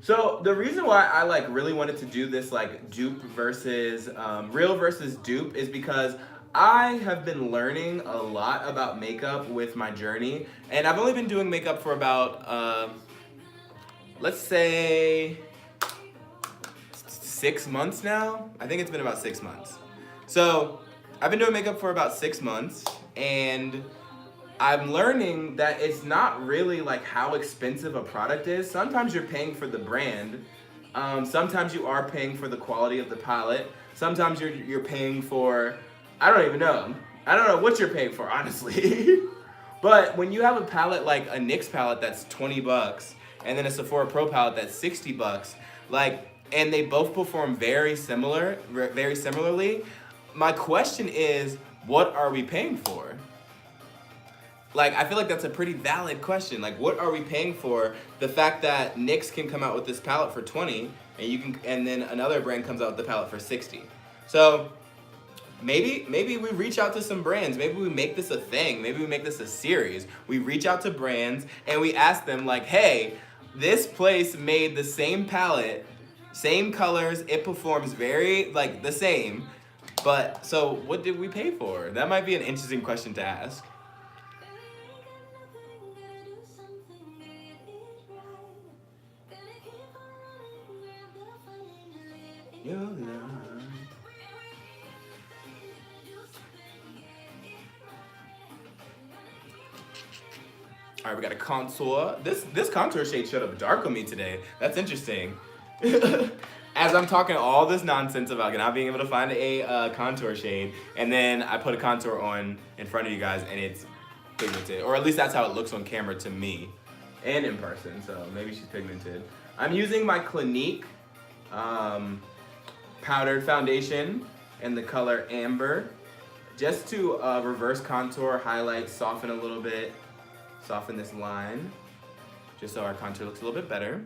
Speaker 1: So the reason why I like really wanted to do this like dupe versus real versus dupe is because I have been learning a lot about makeup with my journey, and I've only been doing makeup for about let's say 6 months now. I think it's been about 6 months. So I've been doing makeup for about 6 months, and I'm learning that it's not really like how expensive a product is. Sometimes you're paying for the brand. Sometimes you are paying for the quality of the palette. Sometimes you're paying for, I don't even know. I don't know what you're paying for, honestly. But when you have a palette like a NYX palette that's 20 bucks and then a Sephora Pro palette that's 60 bucks, like, and they both perform very similarly, my question is, what are we paying for? Like, I feel like that's a pretty valid question. Like, what are we paying for? The fact that NYX can come out with this palette for 20, and then another brand comes out with the palette for 60. So maybe we reach out to some brands. Maybe we make this a thing. Maybe we make this a series. We reach out to brands and we ask them like, hey, this place made the same palette, same colors. It performs very like the same. But so what did we pay for? That might be an interesting question to ask. Your love. All right, we got a contour. This contour shade showed up dark on me today. That's interesting. As I'm talking all this nonsense about not being able to find a contour shade, and then I put a contour on in front of you guys, and it's pigmented. Or at least that's how it looks on camera to me, and in person, so maybe she's pigmented. I'm using my Clinique powdered foundation in the color Amber, just to reverse contour, highlight, soften a little bit, soften this line, just so our contour looks a little bit better.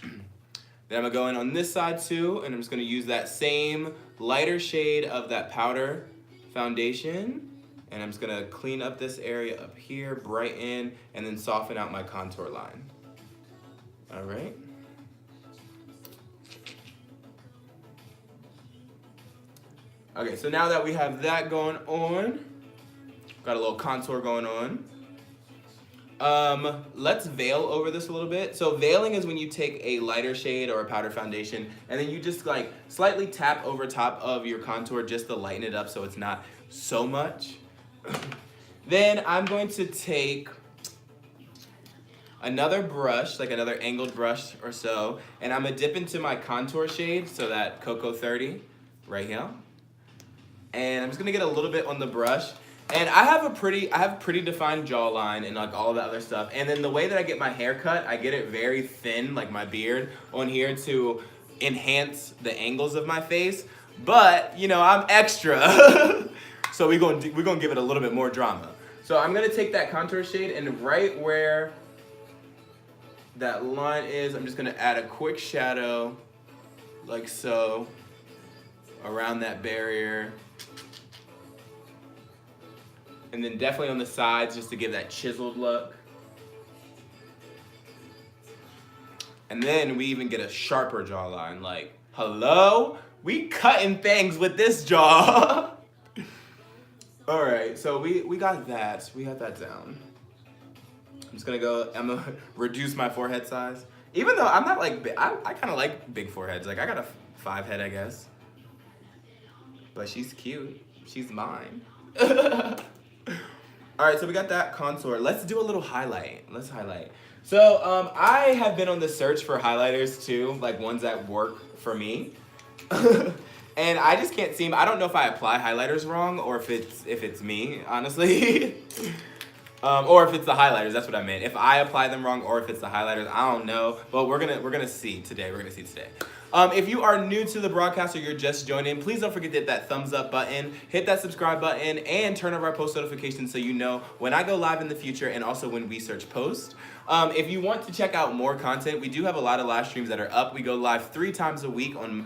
Speaker 1: Then I'm gonna go in on this side too, and I'm just gonna use that same lighter shade of that powder foundation, and I'm just gonna clean up this area up here, brighten, and then soften out my contour line. All right. Okay, so now that we have that going on, got a little contour going on. Let's veil over this a little bit. So veiling is when you take a lighter shade or a powder foundation and then you just like slightly tap over top of your contour just to lighten it up so it's not so much. Then I'm going to take another brush, like another angled brush or so, and I'm gonna dip into my contour shade, so that Cocoa 30 right here. And I'm just gonna get a little bit on the brush. And I have pretty defined jawline and like all the other stuff. And then the way that I get my hair cut, I get it very thin, like my beard on here, to enhance the angles of my face. But you know, I'm extra, so we're gonna give it a little bit more drama. So I'm gonna take that contour shade, and right where that line is, I'm just gonna add a quick shadow, like so, around that barrier. And then definitely on the sides, just to give that chiseled look. And then we even get a sharper jawline, like, hello? We cutting things with this jaw. All right, so we got that. We got that down. I'm just gonna I'm gonna reduce my forehead size. Even though I'm not like, I kind of like big foreheads. Like I got a 5 head, I guess. But she's cute. She's mine. All right, so we got that contour. Let's do a little highlight. Let's highlight. So I have been on the search for highlighters too, like ones that work for me. And I just can't seem, I don't know if I apply highlighters wrong or if it's me, honestly. Or if it's the highlighters, that's what I meant. If I apply them wrong or if it's the highlighters, I don't know. But we're gonna see today. We're gonna see today. If you are new to the broadcast or you're just joining, please don't forget to hit that thumbs up button, hit that subscribe button, and turn on our post notifications so you know when I go live in the future and also when Wheesearch post. If you want to check out more content, we do have a lot of live streams that are up. We go live 3 times a week on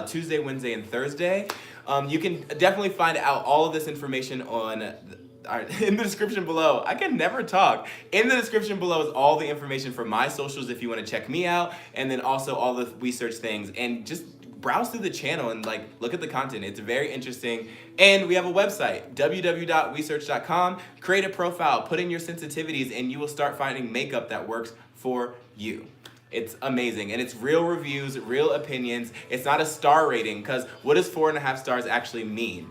Speaker 1: Tuesday, Wednesday, and Thursday. You can definitely find out all of this information on in the description below. I can never talk. In the description below is all the information for my socials if you want to check me out, and then also all the Wheesearch things, and just browse through the channel and like look at the content. It's very interesting. And we have a website, www.wheesearch.com. Create a profile, put in your sensitivities, and you will start finding makeup that works for you. It's amazing, and it's real reviews, real opinions. It's not a star rating, because what does 4.5 stars actually mean?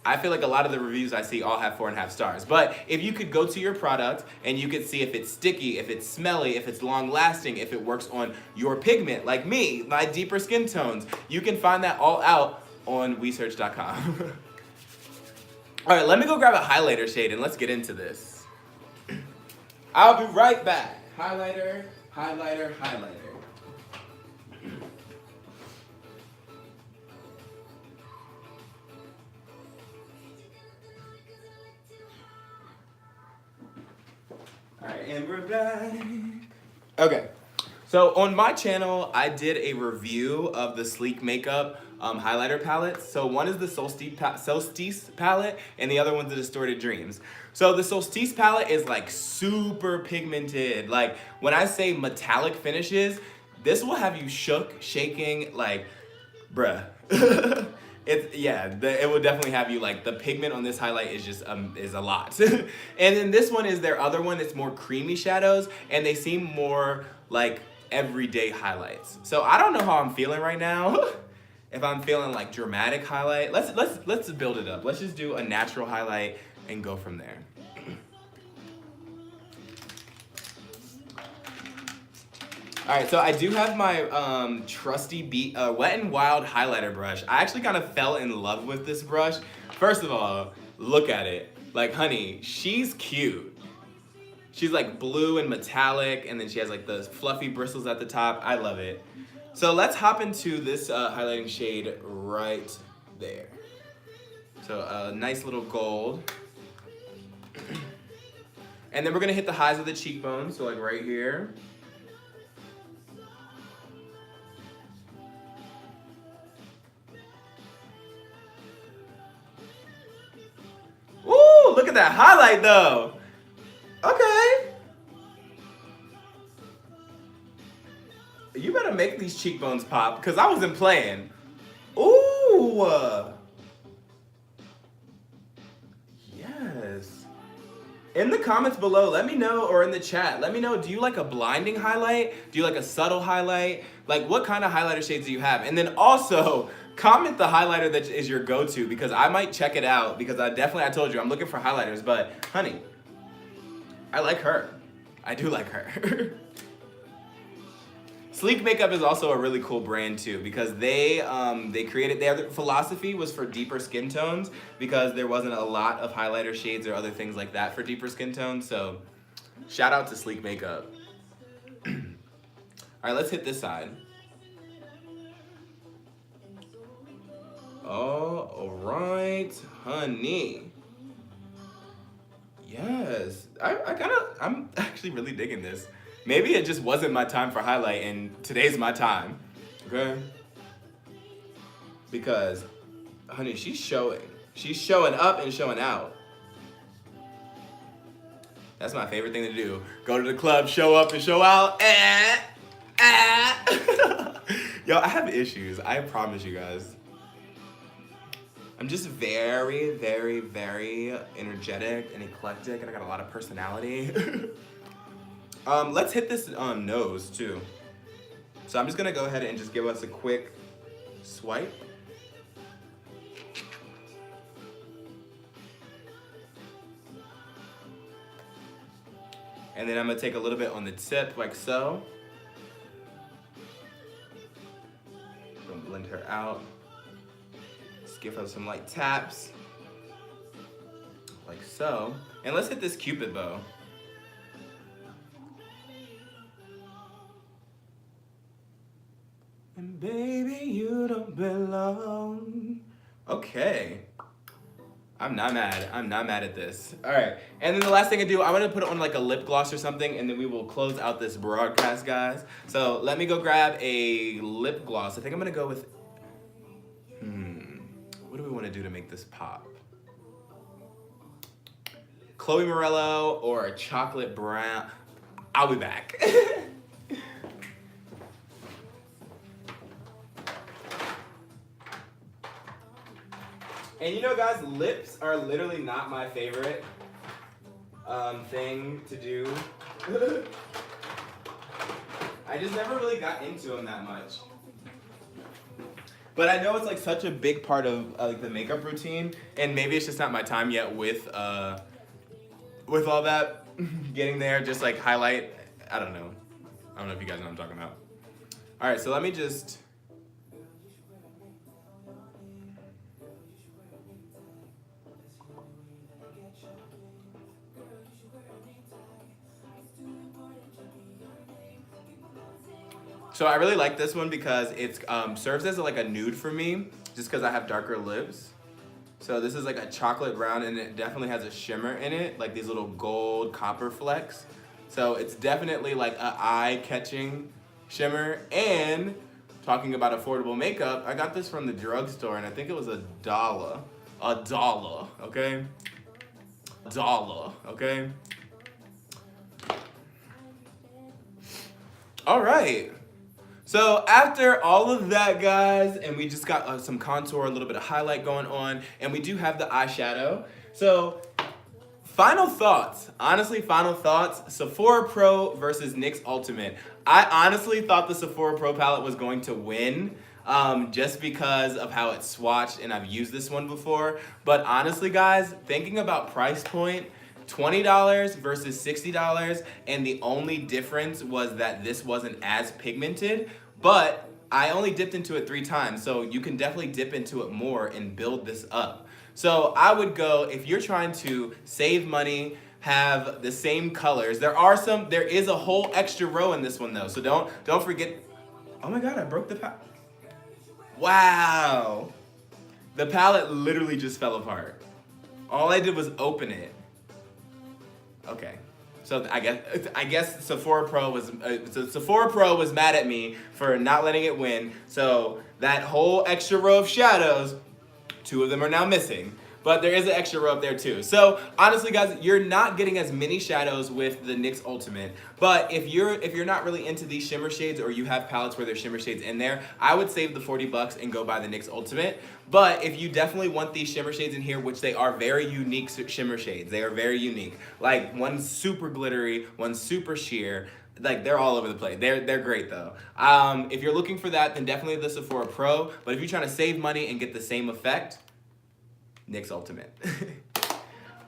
Speaker 1: I feel like a lot of the reviews I see all have 4.5 stars. But if you could go to your product and you could see if it's sticky, if it's smelly, if it's long lasting, if it works on your pigment, like me, my deeper skin tones, you can find that all out on Wheesearch.com. All right, let me go grab a highlighter shade and let's get into this. I'll be right back. Highlighter, highlighter, highlighter. Alright, and we're back. Okay, so on my channel, I did a review of the Sleek Makeup highlighter palettes. So one is the Solstice palette, and the other one's the Distorted Dreams. So the Solstice palette is like super pigmented. Like when I say metallic finishes, this will have you shaking, like, bruh. It will definitely have you, like, the pigment on this highlight is just is a lot. And then this one is their other one. It's more creamy shadows, and they seem more like everyday highlights. So I don't know how I'm feeling right now. If I'm feeling like dramatic highlight, let's build it up. Let's just do a natural highlight and go from there. right, so I do have my trusty Wet n Wild highlighter brush. I actually kind of fell in love with this brush. First of all, look at it. Like, honey, she's cute. She's like blue and metallic, and then she has like the fluffy bristles at the top. I love it. So let's hop into this highlighting shade right there. So a nice little gold. And then we're gonna hit the highs of the cheekbones, so like right here. Ooh, look at that highlight though. Okay. You better make these cheekbones pop, because I wasn't playing. Ooh. Yes. In the comments below, let me know, or in the chat, let me know, do you like a blinding highlight? Do you like a subtle highlight? Like, what kind of highlighter shades do you have? And then also, comment the highlighter that is your go-to, because I might check it out, because I told you, I'm looking for highlighters, but honey, I like her. I do like her. Sleek Makeup is also a really cool brand too, because they created, their philosophy was for deeper skin tones, because there wasn't a lot of highlighter shades or other things like that for deeper skin tones. So shout out to Sleek Makeup. All right, let's hit this side. All right, honey. Yes, I'm actually really digging this. Maybe it just wasn't my time for highlight, and today's my time, okay? Because, honey, she's showing. She's showing up and showing out. That's my favorite thing to do. Go to the club, show up and show out. Yo, I have issues, I promise you guys. I'm just very, very, very energetic and eclectic, and I got a lot of personality. Let's hit this nose too. So I'm just gonna go ahead and just give us a quick swipe. And then I'm gonna take a little bit on the tip like so. Gonna blend her out. Just give her some light taps. Like so. And let's hit this Cupid bow. And baby, you don't belong. Okay. I'm not mad. I'm not mad at this. All right. And then the last thing I do, I want to put it on like a lip gloss or something, and then we will close out this broadcast, guys. So let me go grab a lip gloss. I think I'm going to go with, what do we want to do to make this pop? Chloe Morello or a chocolate brown. I'll be back. And you know, guys, lips are literally not my favorite thing to do. I just never really got into them that much. But I know it's like such a big part of like the makeup routine, and maybe it's just not my time yet with all that getting there. Just like highlight, I don't know if you guys know what I'm talking about. All right, so let me just. So I really like this one because it serves as like a nude for me, just because I have darker lips. So this is like a chocolate brown, and it definitely has a shimmer in it, like these little gold copper flecks. So it's definitely like an eye-catching shimmer. And talking about affordable makeup, I got this from the drugstore, and I think it was $1. $1, okay? $1, okay? All right. So after all of that, guys, and we just got some contour, a little bit of highlight going on, and we do have the eyeshadow. So final thoughts, honestly, final thoughts, Sephora Pro versus NYX Ultimate. I honestly thought the Sephora Pro palette was going to win just because of how it's swatched, and I've used this one before. But honestly, guys, thinking about price point, $20 versus $60, and the only difference was that this wasn't as pigmented, but I only dipped into it 3 times, so you can definitely dip into it more and build this up. So I would go, if you're trying to save money, have the same colors. There is a whole extra row in this one though, so don't forget. Oh my God, I broke the palette. Wow. The palette literally just fell apart. All I did was open it. Okay. So I guess Sephora Pro was mad at me for not letting it win. So that whole extra row of shadows, 2 of them are now missing. But there is an extra row up there too. So honestly, guys, you're not getting as many shadows with the NYX Ultimate. But if you're not really into these shimmer shades, or you have palettes where there's shimmer shades in there, I would save the $40 and go buy the NYX Ultimate. But if you definitely want these shimmer shades in here, which they are very unique shimmer shades, they are very unique. Like one's super glittery, one's super sheer. Like they're all over the place. They're great though. If you're looking for that, then definitely the Sephora Pro. But if you're trying to save money and get the same effect, NYX Ultimate.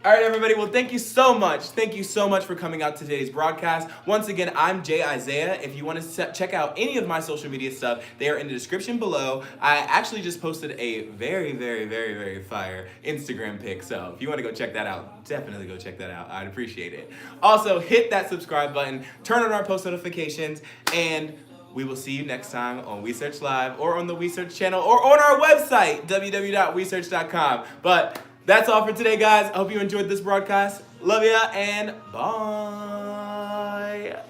Speaker 1: All right, everybody. Well, thank you so much. Thank you so much for coming out to today's broadcast. Once again, I'm Iziah. If you want to check out any of my social media stuff, they are in the description below. I actually just posted a very, very, very, very fire Instagram pic. So if you want to go check that out, definitely go check that out. I'd appreciate it. Also, hit that subscribe button, turn on our post notifications, and we will see you next time on Wheesearch Live, or on the Wheesearch channel, or on our website, www.wheesearch.com. But that's all for today, guys. I hope you enjoyed this broadcast. Love ya, and bye.